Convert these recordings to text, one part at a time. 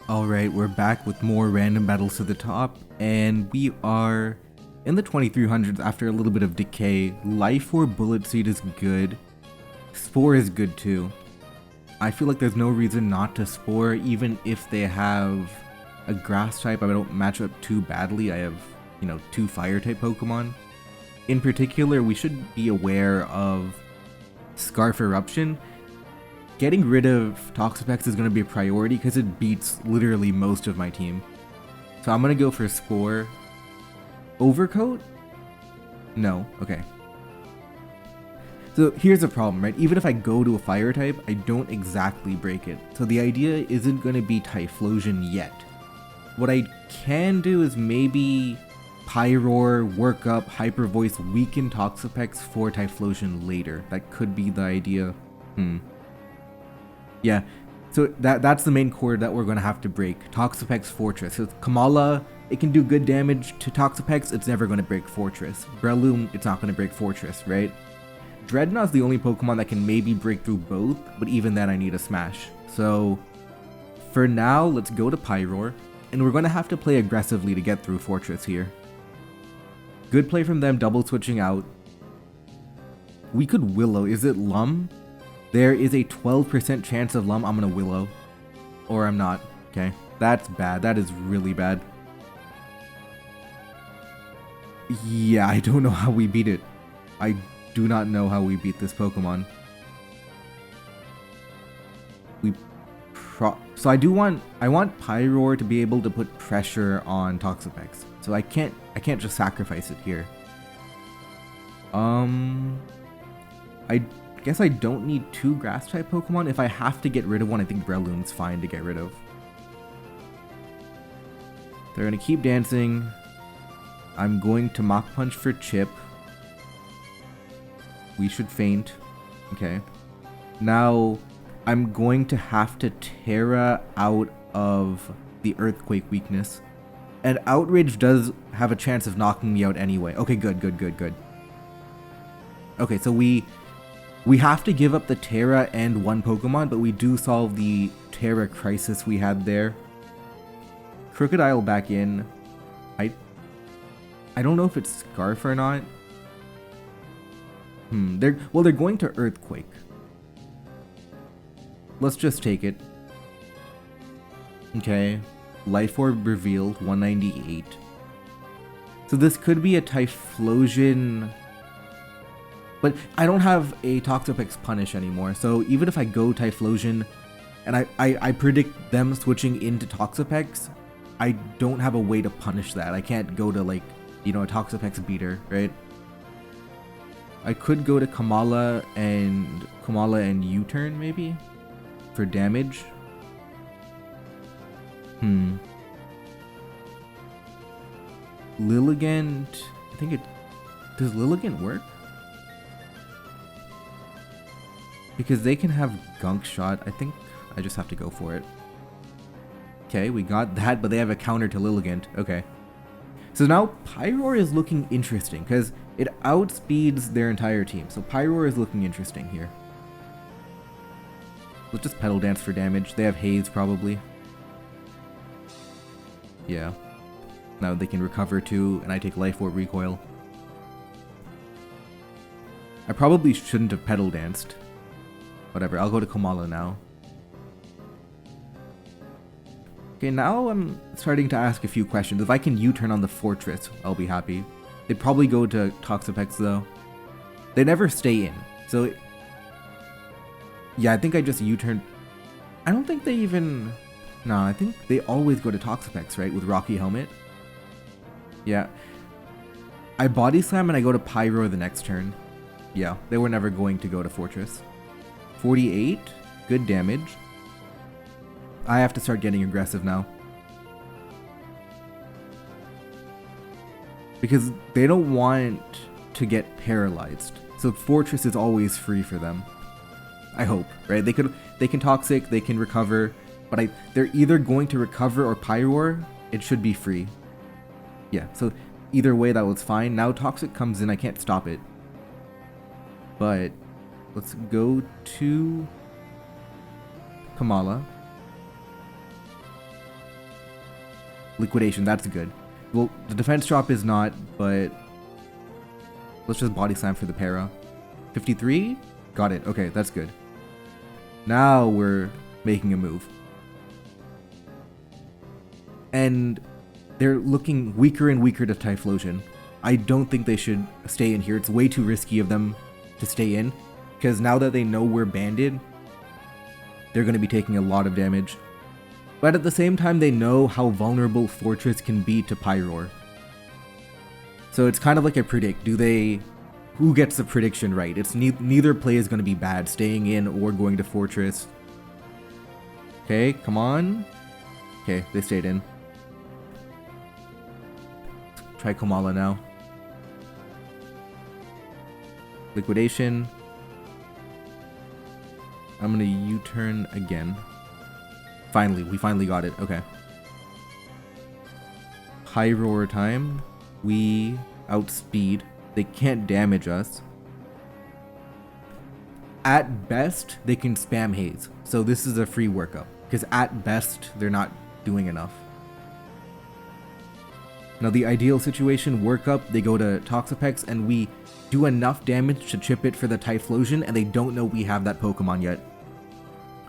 Alright, we're back with more random battles to the top, and we are in the 2300s after a little bit of decay. Life or Bullet Seed is good. Spore is good too. I feel like there's no reason not to Spore, even if they have a grass type. I don't match up too badly. I have, two fire type Pokemon. In particular, we should be aware of Scarf Eruption. Getting rid of Toxapex is going to be a priority because it beats literally most of my team. So I'm going to go for Spore. Overcoat? No. Okay. So here's the problem, right? Even if I go to a fire type, I don't exactly break it. So the idea isn't going to be Typhlosion yet. What I can do is maybe Pyroar, work up, Hyper Voice, weaken Toxapex for Typhlosion later. That could be the idea. Yeah, so that's the main core that we're going to have to break. Toxapex Fortress. So Kamala, it can do good damage to Toxapex, it's never going to break Fortress. Breloom, it's not going to break Fortress, right? Dreadnought's the only Pokemon that can maybe break through both, but even then I need a Smash. So for now, let's go to Pyroar, and we're going to have to play aggressively to get through Fortress here. Good play from them, double switching out. We could Willow. Is it Lum? There is a 12% chance of Lum. I'm gonna Willow. Or I'm not. Okay. That's bad. That is really bad. Yeah, I don't know how we beat it. I do not know how we beat this Pokemon. So I want Pyroar to be able to put pressure on Toxapex. So I can't just sacrifice it here. I guess I don't need two grass type Pokemon. If I have to get rid of one, I think Breloom's fine to get rid of. They're gonna keep dancing. I'm going to Mach Punch for Chip. We should faint. Okay. Now, I'm going to have to Terra out of the Earthquake weakness. And Outrage does have a chance of knocking me out anyway. Okay, good. Okay, so we have to give up the Terra and one Pokemon, but we do solve the Terra crisis we had there. Crocodile back in. I don't know if it's Scarf or not. They're going to Earthquake. Let's just take it. Okay. Life Orb revealed, 198. So this could be a Typhlosion. But I don't have a Toxapex Punish anymore, so even if I go Typhlosion, and I predict them switching into Toxapex, I don't have a way to punish that. I can't go to, like, a Toxapex beater, right? I could go to Kamala and U-turn, maybe? For damage? Lilligant, does Lilligant work? Because they can have Gunk Shot. I think I just have to go for it. Okay, we got that, but they have a counter to Lilligant. Okay. So now Pyroar is looking interesting, because it outspeeds their entire team. So Pyroar is looking interesting here. Let's just Petal Dance for damage. They have Haze, probably. Yeah. Now they can recover too, and I take Life Orb Recoil. I probably shouldn't have Petal Danced. Whatever, I'll go to Kamala now. Okay, now I'm starting to ask a few questions. If I can U-turn on the Fortress, I'll be happy. They'd probably go to Toxapex though. They never stay in, so... Yeah, I think I just U-turn. I don't think they even... No, I think they always go to Toxapex, right? With Rocky Helmet. Yeah. I Body Slam and I go to Pyro the next turn. Yeah, they were never going to go to Fortress. 48, good damage. I have to start getting aggressive now. Because they don't want to get paralyzed. So Fortress is always free for them. I hope, right? They can Toxic, they can recover, but they're either going to recover or Pyroar. It should be free. Yeah, so either way that was fine. Now Toxic comes in, I can't stop it. But let's go to Kamala. Liquidation, that's good. Well, the defense drop is not, but let's just body slam for the para. 53? Got it. Okay, that's good. Now we're making a move. And they're looking weaker and weaker to Typhlosion. I don't think they should stay in here. It's way too risky of them to stay in, because now that they know we're banded, they're going to be taking a lot of damage. But at the same time, they know how vulnerable Fortress can be to Pyroar. So it's kind of like a predict. Who gets the prediction right? It's neither play is going to be bad, staying in or going to Fortress. Okay, come on. Okay, they stayed in. Try Komala now. Liquidation. I'm gonna U-turn again. We finally got it. Okay. High roar time. We outspeed. They can't damage us. At best, they can spam haze. So this is a free workup. Because at best, they're not doing enough. Now the ideal situation, workup, they go to Toxapex and we do enough damage to chip it for the Typhlosion, and they don't know we have that Pokemon yet.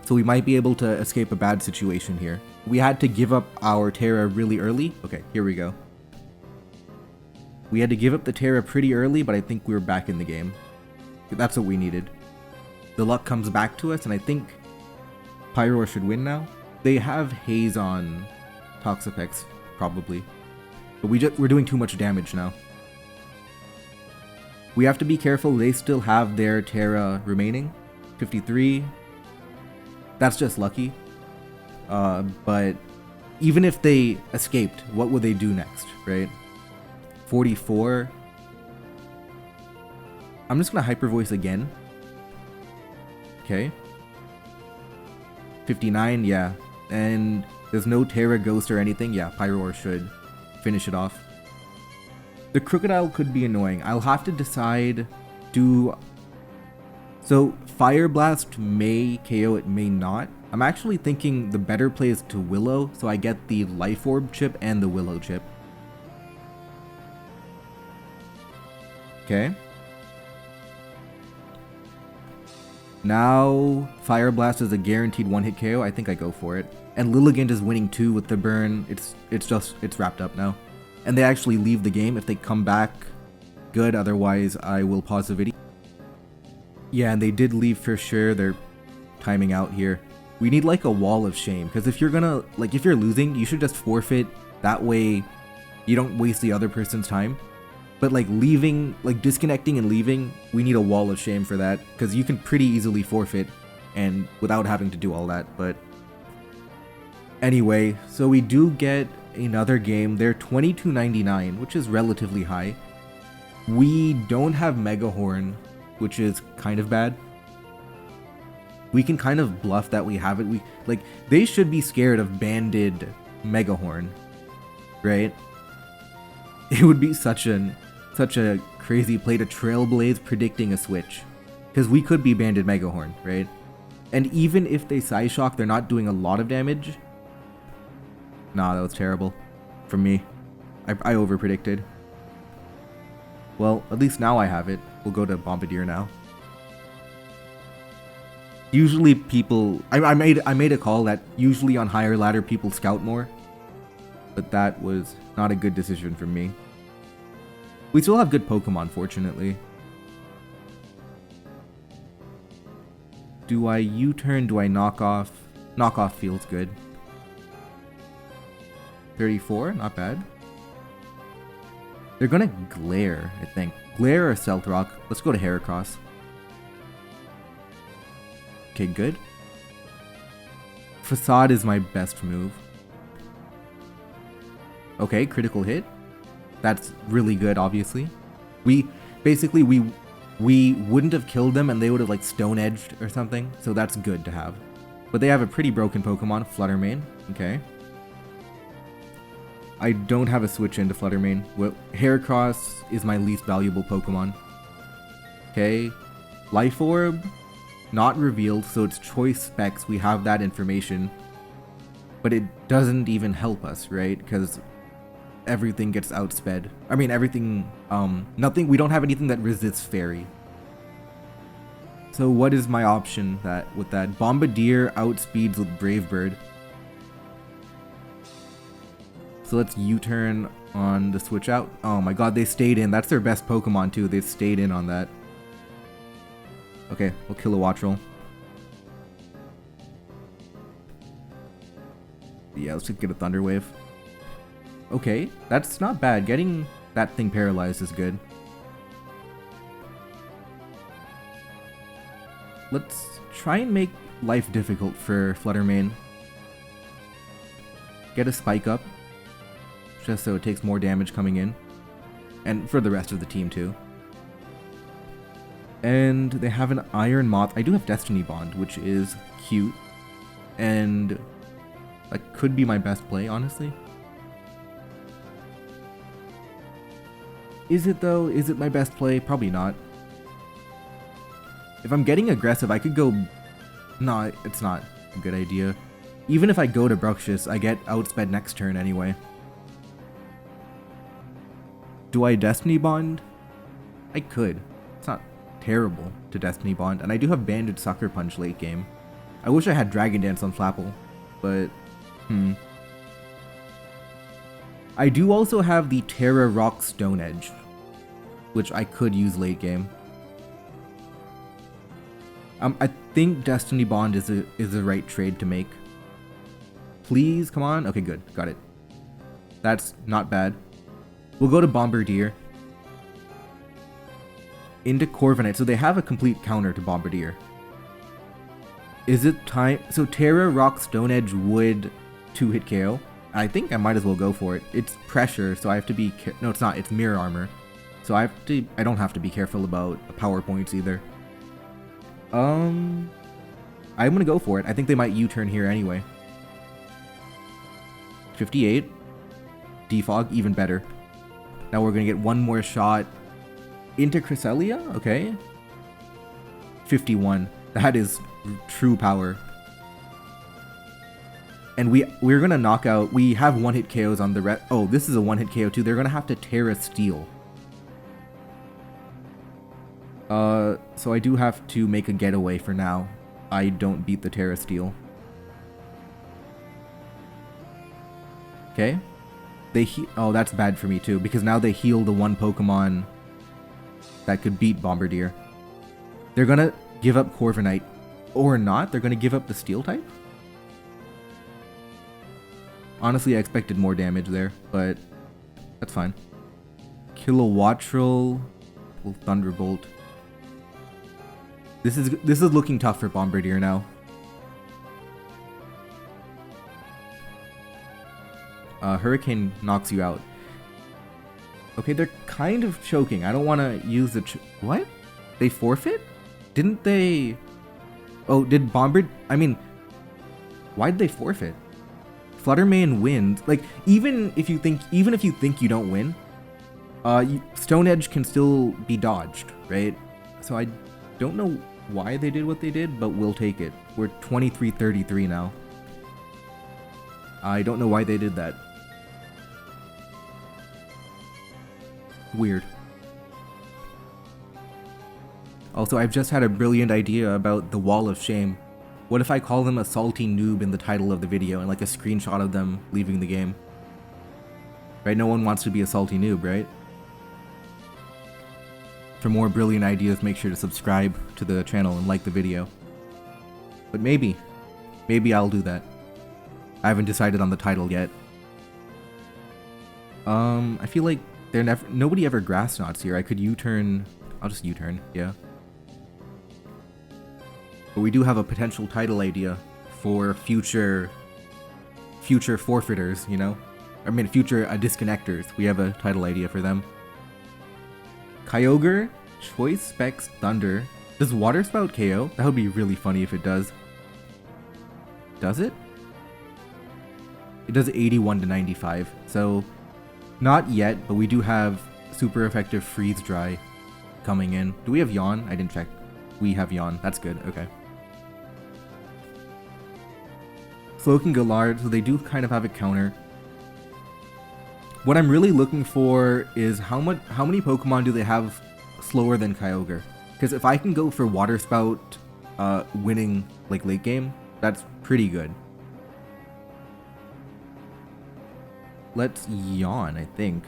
So we might be able to escape a bad situation here. We had to give up our Terra really early. Okay, here we go. We had to give up the Terra pretty early, but I think we were back in the game. That's what we needed. The luck comes back to us, and I think Pyroar should win now. They have Haze on Toxapex, probably. But we're doing too much damage now. We have to be careful. They still have their Terra remaining. 53. That's just lucky. But even if they escaped, what would they do next, right? 44. I'm just gonna Hyper Voice again. Okay. 59, yeah. And there's no Terra Ghost or anything. Yeah, Pyroar should finish it off. The Crocodile could be annoying. I'll have to decide, so Fire Blast may KO, it may not. I'm actually thinking the better play is to Willow, so I get the Life Orb chip and the Willow chip. Okay. Now, Fire Blast is a guaranteed one-hit KO. I think I go for it. And Lilligant is winning too with the burn. It's wrapped up now. And they actually leave the game. If they come back, good. Otherwise, I will pause the video. Yeah, and they did leave for sure. They're timing out here. We need like a wall of shame, because if you're gonna, like, if you're losing, you should just forfeit. That way, you don't waste the other person's time. But like leaving, like disconnecting and leaving, we need a wall of shame for that, because you can pretty easily forfeit and without having to do all that. But anyway, so we do get another game. They're 22.99, which is relatively high. We don't have Mega Horn, which is kind of bad. We can kind of bluff that we have it. They should be scared of banded Mega Horn, right? It would be such a crazy play to Trailblaze predicting a switch, because we could be banded Mega Horn, right? And even if they Psyshock, they're not doing a lot of damage. Nah, that was terrible from me. I over-predicted. Well, at least now I have it. We'll go to Bombardier now. Usually people... I made a call that usually on higher ladder people scout more. But that was not a good decision from me. We still have good Pokemon, fortunately. Do I U-turn? Do I knock off? Knock off feels good. 34, not bad. They're gonna Glare, I think. Glare or Stealth Rock. Let's go to Heracross. Okay, good. Facade is my best move. Okay, critical hit. That's really good, obviously. We wouldn't have killed them and they would have like Stone Edged or something, so that's good to have. But they have a pretty broken Pokemon, Fluttermane. Okay. I don't have a switch into Fluttermane. Well, Heracross is my least valuable Pokemon. Okay. Life Orb, not revealed, so it's choice specs. We have that information. but it doesn't even help us, right? Because everything gets outsped. I mean, everything, nothing, we don't have anything that resists fairy. So what is my option with that? Bombardier outspeeds with Brave Bird. So let's U-turn on the switch out. Oh my god, they stayed in. That's their best Pokemon too. They stayed in on that. Okay, we'll Kilowattrel. Yeah, let's just get a Thunder Wave. Okay, that's not bad. Getting that thing paralyzed is good. Let's try and make life difficult for Flutter Mane. Get a Spike Up, just so it takes more damage coming in. And for the rest of the team too. And they have an Iron Moth. I do have Destiny Bond, which is cute. And that could be my best play, honestly. Is it though? Is it my best play? Probably not. If I'm getting aggressive, I could go... No, it's not a good idea. Even if I go to Bruxish, I get outsped next turn anyway. Do I Destiny Bond? I could. It's not terrible to Destiny Bond. And I do have Banded Sucker Punch late game. I wish I had Dragon Dance on Flapple, but... I do also have the Terra Rock Stone Edge, which I could use late game. I think Destiny Bond is the right trade to make. Please, come on. Okay, good. Got it. That's not bad. We'll go to Bombardier. Into Corviknight. So they have a complete counter to Bombardier. Is it time? So Terra Rock Stone Edge would 2-hit KO. I think I might as well go for it. It's pressure, so I have to be... No, it's not. It's Mirror Armor. So I don't have to be careful about power points either. I'm gonna go for it. I think they might U-turn here anyway. 58. Defog, even better. Now we're gonna get one more shot into Cresselia. Okay. 51. That is true power. And we're gonna knock out... We have one-hit KOs on the rest... Oh, this is a one-hit KO too. They're gonna have to Terra Steel. So I do have to make a getaway for now. I don't beat the Terra Steel. Okay. Oh, that's bad for me too, because now they heal the one Pokemon that could beat Bombardier. They're gonna give up Corviknight. Or not, they're gonna give up the Steel type? Honestly, I expected more damage there, but that's fine. Kilowattrel will Thunderbolt. This is looking tough for Bombardier now. Hurricane knocks you out. Okay, they're kind of choking. I don't want to use the... What? They forfeit? Didn't they... Oh, did Bombardier... I mean... Why'd they forfeit? Flutter Mane wins. Like, even if you think you don't win, Stone Edge can still be dodged, right? So I don't know why they did what they did, but we'll take it. We're 23-33 now. I don't know why they did that. Weird. Also, I've just had a brilliant idea about the Wall of Shame. What if I call them a salty noob in the title of the video and like a screenshot of them leaving the game? Right? No one wants to be a salty noob, right? For more brilliant ideas, make sure to subscribe to the channel and like the video. But maybe I'll do that. I haven't decided on the title yet. I feel like nobody ever Grass Knots here. I could U-turn. I'll just U-turn, yeah. But we do have a potential title idea for future forfeiters, you know? I mean, future disconnectors. We have a title idea for them. Kyogre, Choice Specs Thunder. Does Water Spout KO? That would be really funny if it does. Does it? It does 81 to 95. So, not yet, but we do have super effective Freeze Dry coming in. Do we have Yawn? I didn't check. We have Yawn. That's good. Okay. Slowking Galar, so they do kind of have a counter. What I'm really looking for is how many Pokemon do they have slower than Kyogre? Because if I can go for Water Spout winning like late game, that's pretty good. Let's yawn, I think.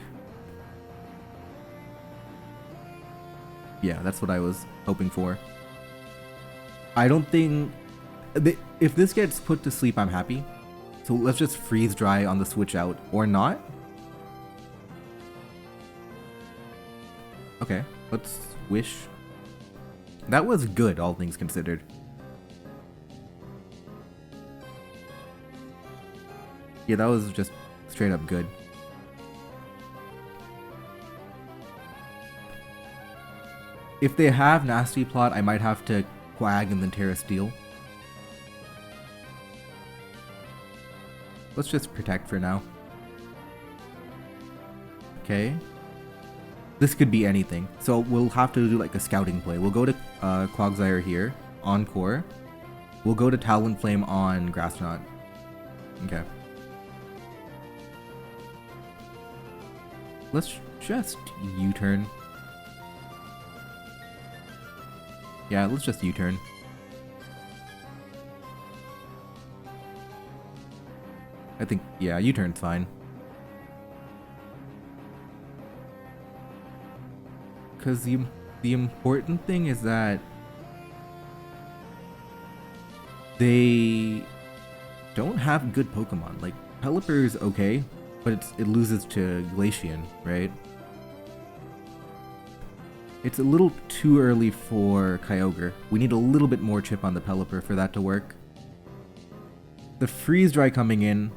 Yeah, that's what I was hoping for. I don't think... If this gets put to sleep, I'm happy. So let's just freeze dry on the switch out. Or not? Okay, let's wish. That was good, all things considered. Yeah, that was just straight up good. If they have Nasty Plot, I might have to Quag and then Terra Steel. Let's just protect for now. Okay. This could be anything. So we'll have to do like a scouting play. We'll go to Quagsire here, Encore. We'll go to Talonflame on Grass Knot. Okay. Let's just U-turn. Yeah, let's just U-turn. I think, yeah, U-turn's fine. Because the important thing is that they don't have good Pokemon. Like, Pelipper is okay, but it loses to Glaceon, right? It's a little too early for Kyogre. We need a little bit more chip on the Pelipper for that to work. The Freeze Dry coming in.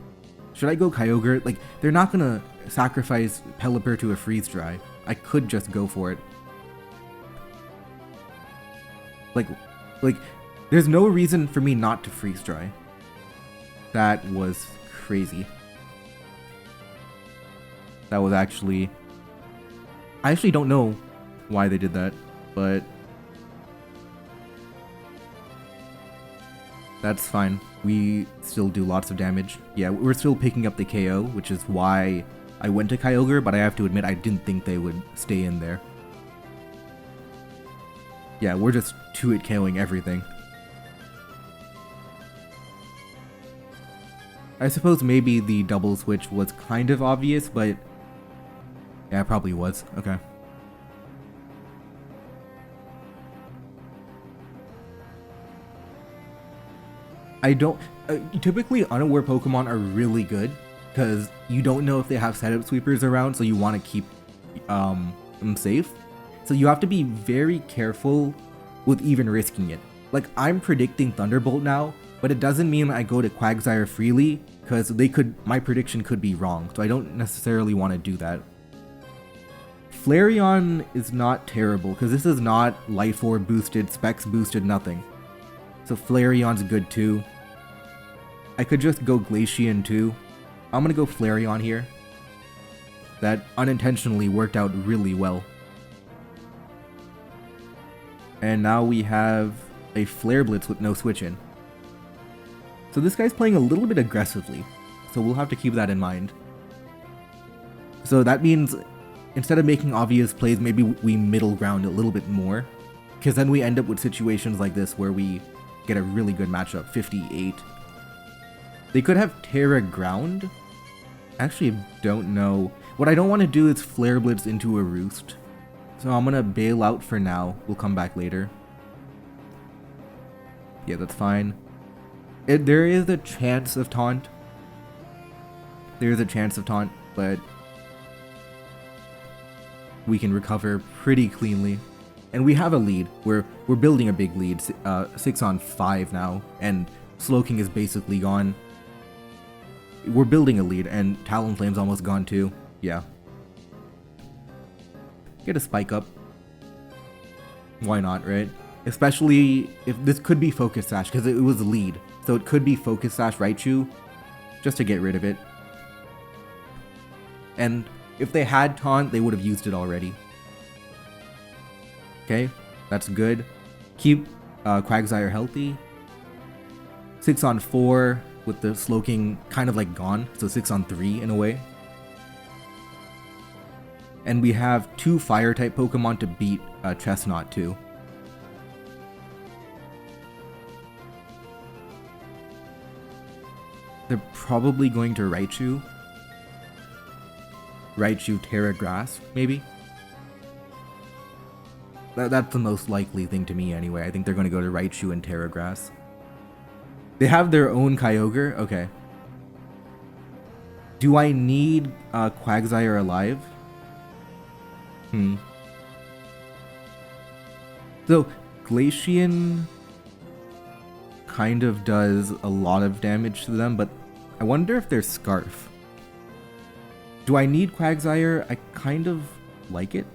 Should I go Kyogre? Like, they're not gonna sacrifice Pelipper to a Freeze Dry. I could just go for it. Like, there's no reason for me not to Freeze Dry. That was crazy. That was actually... I actually don't know why they did that, but that's fine. We still do lots of damage. Yeah, we're still picking up the KO, which is why I went to Kyogre, but I have to admit I didn't think they would stay in there. Yeah, we're just 2-hit KOing everything. I suppose maybe the double switch was kind of obvious, but yeah, it probably was. Okay. I don't... typically, unaware Pokemon are really good, because you don't know if they have setup sweepers around, so you want to keep them safe. So you have to be very careful with even risking it. Like, I'm predicting Thunderbolt now, but it doesn't mean I go to Quagsire freely, because my prediction could be wrong, so I don't necessarily want to do that. Flareon is not terrible, because this is not Life Orb boosted, Specs boosted, nothing. So Flareon's good too. I could just go Glaceon too. I'm gonna go Flareon here. That unintentionally worked out really well. And now we have a Flare Blitz with no switch in. So this guy's playing a little bit aggressively, so we'll have to keep that in mind. So that means instead of making obvious plays, maybe we middle ground a little bit more, because then we end up with situations like this where we get a really good matchup, 58. They could have Terra Ground. Actually, don't know. What I don't want to do is Flare Blitz into a Roost. So I'm going to bail out for now. We'll come back later. Yeah, that's fine. There is a chance of taunt. There is a chance of taunt, but we can recover pretty cleanly. And we have a lead. We're building a big lead. 6-on-5 now, and Slowking is basically gone. We're building a lead, and Talonflame's almost gone too. Yeah. Get a Spike Up. Why not, right? Especially if this could be Focus Sash, because it was a lead. So it could be Focus Sash Raichu, just to get rid of it. And if they had Taunt, they would have used it already. Okay, that's good. Keep Quagsire healthy. 6-on-4. with the Slowking kind of like gone, so 6 on 3 in a way. And we have 2 fire-type Pokemon to beat Chestnut too. They're probably going to Raichu. Raichu Terra Grass, maybe? That's the most likely thing to me anyway. I think they're going to go to Raichu and Terra Grass. They have their own Kyogre? Okay. Do I need Quagsire alive? So, Glaceon kind of does a lot of damage to them, but I wonder if there's Scarf. Do I need Quagsire? I kind of like it.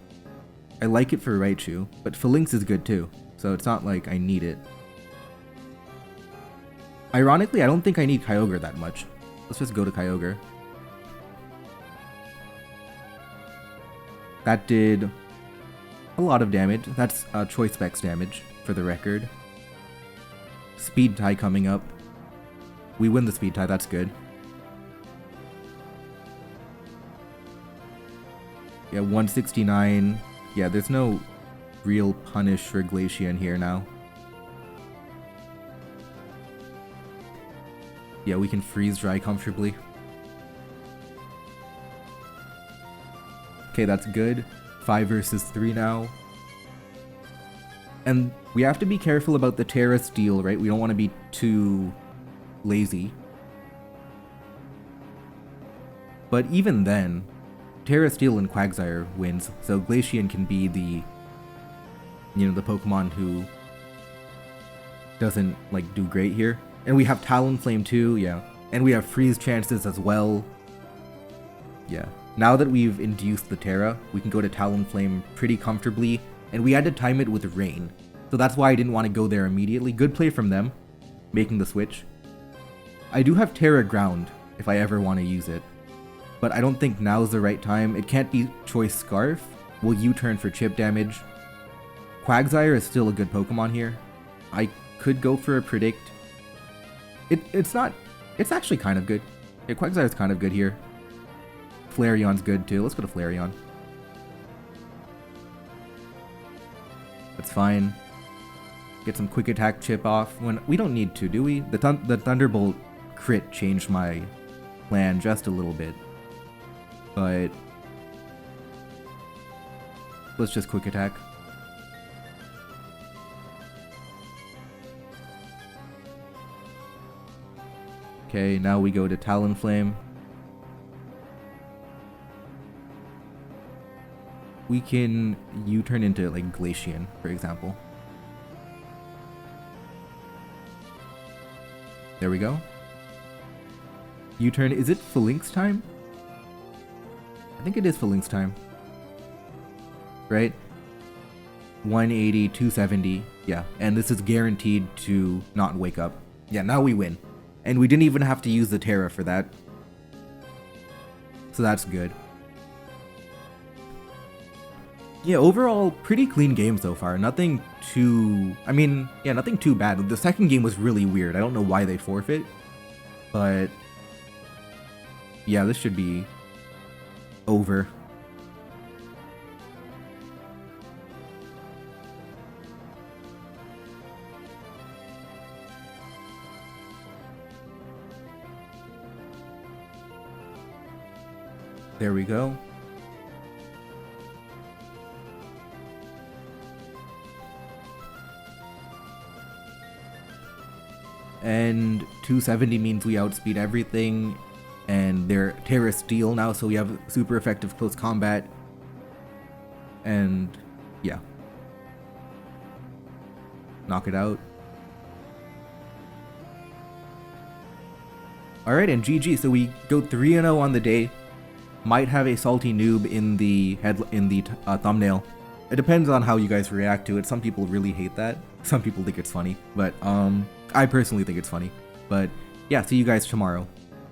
I like it for Raichu, but Phalanx is good too, so it's not like I need it. Ironically, I don't think I need Kyogre that much. Let's just go to Kyogre. That did a lot of damage. That's Choice Specs damage, for the record. Speed tie coming up. We win the speed tie, that's good. Yeah, 169. Yeah, there's no real punish for Glaceon here now. Yeah, we can freeze dry comfortably. Okay, that's good. 5 versus 3 now. And we have to be careful about the Terra Steel, right? We don't want to be too lazy. But even then, Terra Steel and Quagsire wins, so Glaceon can be the, you know, the Pokemon who doesn't, like, do great here. And we have Talonflame too, yeah. And we have freeze chances as well. Yeah. Now that we've induced the Terra, we can go to Talonflame pretty comfortably, and we had to time it with Rain. So that's why I didn't want to go there immediately. Good play from them, making the switch. I do have Terra Ground, if I ever want to use it. But I don't think now's the right time. It can't be Choice Scarf. We'll U-turn for chip damage. Quagsire is still a good Pokemon here. I could go for a Predict. It's actually kind of good. Yeah, Quagsire's kind of good here. Flareon's good too. Let's go to Flareon. That's fine. Get some quick attack chip off. When we don't need to, do we? The Thunderbolt crit changed my plan just a little bit. But let's just quick attack. Okay, now we go to Talonflame. We can U-turn into, like, Glaceon, for example. There we go. U-turn. Is it Phalanx time? I think it is Phalanx time. Right? 180, 270. Yeah, and this is guaranteed to not wake up. Yeah, now we win. And we didn't even have to use the Terra for that. So that's good. Yeah, overall, pretty clean game so far. Nothing too... I mean, yeah, nothing too bad. The second game was really weird. I don't know why they forfeit. But... yeah, this should be... over. There we go. And 270 means we outspeed everything, and they're Terra Steel now, so we have super effective close combat. And yeah. Knock it out. Alright, and GG, so we go 3-0 on the day. Might have a salty noob in the thumbnail. It depends on how you guys react to it. Some people really hate that. Some people think it's funny, but I personally think it's funny. But yeah, see you guys tomorrow.